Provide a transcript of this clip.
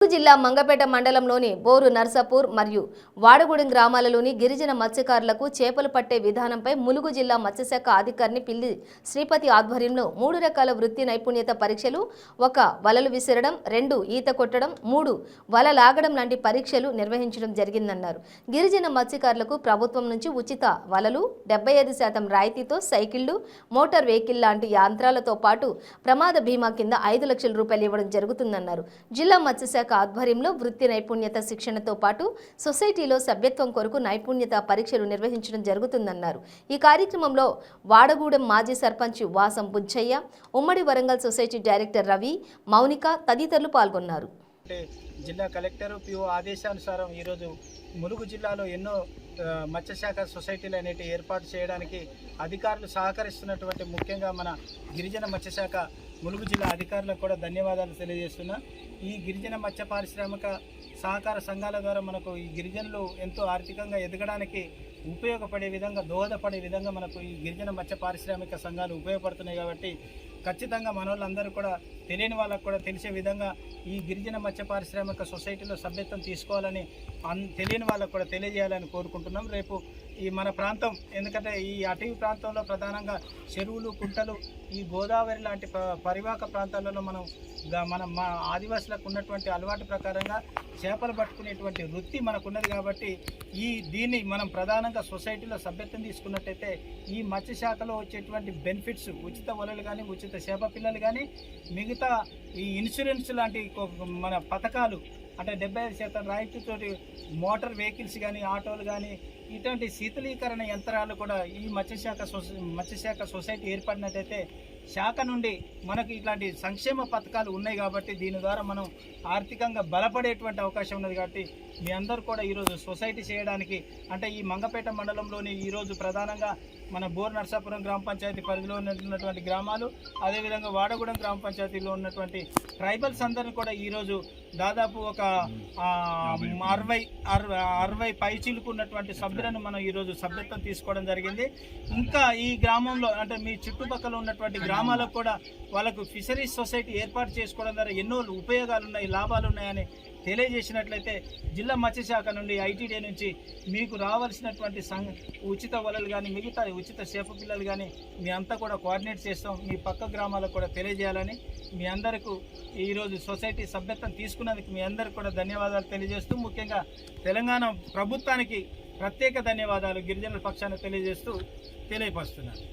జిల్లా మంగపేట మండలంలోని బోరు నర్సాపూర్ మరియు వాడగూడెం గ్రామాలలోని గిరిజన మత్స్యకారులకు చేపలు పట్టే విధానంపై ములుగు జిల్లా మత్స్యశాఖ అధికారిని పిల్లి శ్రీపతి ఆధ్వర్యంలో 3 రకాల వృత్తి నైపుణ్యత పరీక్షలు, 1 వలలు విసరడం, 2 ఈత కొట్టడం, 3 వల లాగడం లాంటి పరీక్షలు నిర్వహించడం జరిగిందన్నారు. గిరిజన మత్స్యకారులకు ప్రభుత్వం నుంచి ఉచిత వలలు, 75% రాయితీతో సైకిళ్లు, మోటార్ వెహికల్ లాంటి యంత్రాలతో పాటు ప్రమాద బీమా కింద 5 లక్షల రూపాయలు ఇవ్వడం జరుగుతుందన్నారు. జిల్లా మత్స్యశాఖ ఆధ్వర్యంలో వృత్తి నైపుణ్యత శిక్షణతో పాటు సొసైటీలో సభ్యత్వం కొరకు నైపుణ్యత పరీక్షలు నిర్వహించడం జరుగుతుందన్నారు. ఈ కార్యక్రమంలో వాడగూడెం మాజీ సర్పంచ్ వాసం బుచ్చయ్య, ఉమ్మడి వరంగల్ సొసైటీ డైరెక్టర్ రవి, మౌనిక తదితరులు పాల్గొన్నారు. జిల్లా కలెక్టర్ పిఓ ఆదేశానుసారం ఈరోజు ములుగు జిల్లాలో ఎన్నో మత్స్యశాఖ సొసైటీలు అనేవి ఏర్పాటు చేయడానికి అధికారులు సహకరిస్తున్నటువంటి ముఖ్యంగా మన గిరిజన మత్స్యశాఖ ములుగు జిల్లా అధికారులకు కూడా ధన్యవాదాలు తెలియజేస్తున్నా. ఈ గిరిజన మత్స్య పారిశ్రామిక సహకార సంఘాల ద్వారా మనకు ఈ గిరిజనులు ఎంతో ఆర్థికంగా ఎదగడానికి ఉపయోగపడే విధంగా, దోహదపడే విధంగా మనకు ఈ గిరిజన మత్స్య పారిశ్రామిక సంఘాలు ఉపయోగపడుతున్నాయి. కాబట్టి ఖచ్చితంగా మన వాళ్ళందరూ కూడా, తెలియని వాళ్ళకు కూడా తెలిసే విధంగా ఈ గిరిజన మత్స్య పారిశ్రామిక సొసైటీలో సభ్యత్వం తీసుకోవాలని, తెలియని వాళ్ళకు కూడా తెలియజేయాలని కోరుకుంటున్నాం. రేపు ఈ మన ప్రాంతం, ఎందుకంటే ఈ అటవీ ప్రాంతంలో ప్రధానంగా చెరువులు, కుంటలు, ఈ గోదావరి లాంటి పరివాహక ప్రాంతాలలో మా ఆదివాసులకు ఉన్నటువంటి అలవాటు ప్రకారంగా చేపలు పట్టుకునేటువంటి వృత్తి మనకున్నది. కాబట్టి దీన్ని మనం ప్రధానంగా సొసైటీలో సభ్యత్వం తీసుకున్నట్టయితే ఈ మత్స్యశాఖలో వచ్చేటువంటి బెనిఫిట్స్, ఉచిత వలలు కానీ, ఉచిత చేప పిల్లలు కానీ, మిగతా ఈ ఇన్సూరెన్స్ లాంటి మన పథకాలు, అంటే 75% రాయితీతోటి మోటార్ వెహికల్స్ కానీ, ఆటోలు కానీ, ఇటువంటి శీతలీకరణ యంత్రాలు కూడా ఈ మత్స్యశాఖ సొసైటీ ఏర్పడినట్టయితే శాఖ నుండి మనకు ఇట్లాంటి సంక్షేమ పథకాలు ఉన్నాయి. కాబట్టి దీని ద్వారా మనం ఆర్థికంగా బలపడేటువంటి అవకాశం ఉన్నది. కాబట్టి మీ అందరూ కూడా ఈరోజు సొసైటీ చేయడానికి, అంటే ఈ మంగపేట మండలంలోని ఈరోజు ప్రధానంగా మన బోర్ నర్సాపురం గ్రామ పంచాయతీ పరిధిలో ఉన్నటువంటి గ్రామాలు, అదేవిధంగా వాడగూడెం గ్రామ పంచాయతీలో ఉన్నటువంటి ట్రైబల్స్ అందరినీ కూడా ఈరోజు దాదాపు ఒక 60 పైచీలకు ఉన్నటువంటి సభ్యులను మనం ఈరోజు సభ్యత్వం తీసుకోవడం జరిగింది. ఇంకా ఈ గ్రామంలో, అంటే మీ చుట్టుపక్కల ఉన్నటువంటి గ్రామాలకు కూడా వాళ్ళకు ఫిషరీస్ సొసైటీ ఏర్పాటు చేసుకోవడం ద్వారా ఎన్నో ఉపయోగాలు ఉన్నాయి, లాభాలు ఉన్నాయని తెలియజేసినట్లయితే జిల్లా మత్స్యశాఖ నుండి, ఐటీడీ నుంచి మీకు రావాల్సినటువంటి ఉచిత వలలు కానీ, మిగతా ఉచిత చేప పిల్లలు కానీ మీ అంతా కూడా కోఆర్డినేట్ చేస్తాం. మీ పక్క గ్రామాలకు కూడా తెలియజేయాలని మీ అందరికీ ఈరోజు సొసైటీ సభ్యత్వం తీసుకున్నందుకు మీ అందరికీ కూడా ధన్యవాదాలు తెలియజేస్తూ, ముఖ్యంగా తెలంగాణ ప్రభుత్వానికి ప్రత్యేక ధన్యవాదాలు గిరిజనుల పక్షాన తెలియజేస్తూ తెలియపరుస్తున్నాను.